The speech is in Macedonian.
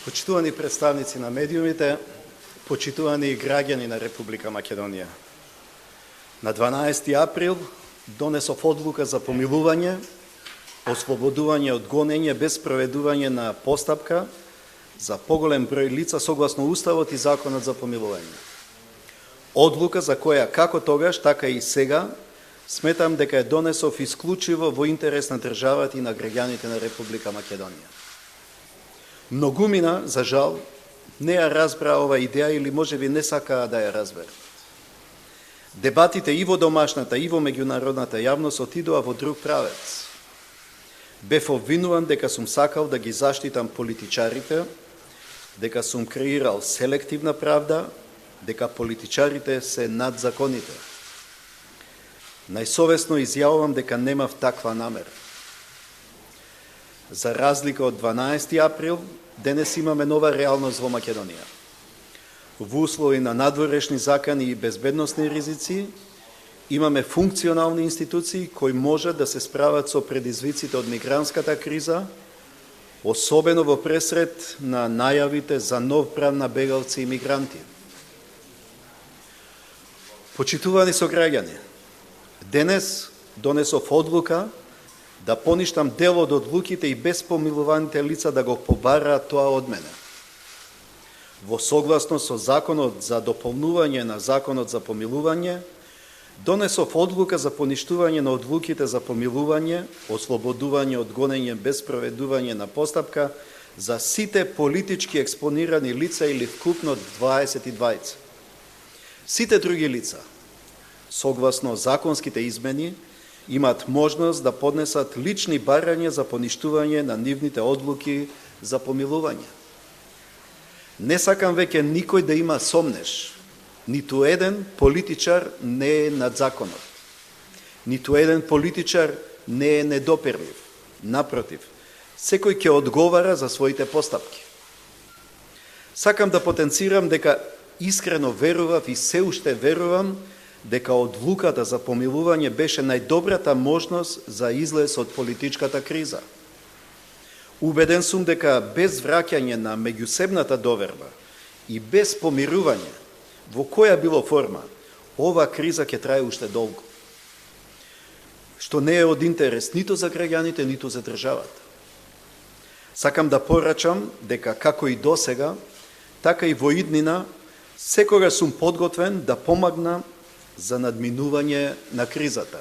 Почитувани представници на медиумите, почитувани граѓани на Република Македонија. На 12 април донесов одлука за помилување, ослободување од гонење без проведување на постапка за поголем број лица согласно Уставот и Законот за помилување. Одлука за која како тогаш, така и сега, сметам дека е донесов исклучиво во интерес на државата и на граѓаните на Република Македонија. Многумина, за жал, не ја разбра ова идеја или можеби не сакаа да ја разберат. Дебатите и во домашната и во меѓународната јавност отидоа во друг правец. Бев обвинуван дека сум сакал да ги заштитам политичарите, дека сум креирал селективна правда, дека политичарите се над законите. Најсовесно изјавувам дека немав таква намера. За разлика од 12 април, денес имаме нова реалност во Македонија. Во услови на надворешни закани и безбедносни ризици, имаме функционални институции кои можат да се справат со предизвиците од мигрантската криза, особено во пресред на најавите за нов бран на бегалци и мигранти. Почитувани сограѓани, денес донесов одлука да поништам дел од одлуките и безпомилуваните лица да го побараат тоа од мене. Во согласно со Законот за дополнување на Законот за помилување, донесов одлука за поништување на одлуките за помилување, ослободување од гонење без проведување на постапка за сите политички експонирани лица или вкупно 22. Сите други лица, согласно законските измени, имаат можност да поднесат лични барања за поништување на нивните одлуки за помилување. Не сакам веќе никој да има сомнеш. Ниту еден политичар не е над законот. Ниту еден политичар не е недопирлив. Напротив, секој ќе одговара за своите постапки. Сакам да потенцирам дека искрено верував и се уште верувам дека одлуката за помилување беше најдобрата можност за излез од политичката криза. Убеден сум дека без враќање на меѓусебната доверба и без помирување, во која било форма, ова криза ќе трае уште долго. Што не е од интерес ниту за граѓаните, ниту за државата. Сакам да порачам дека како и досега, така и во иднина, секогаш сум подготвен да помагна за надминување на кризата.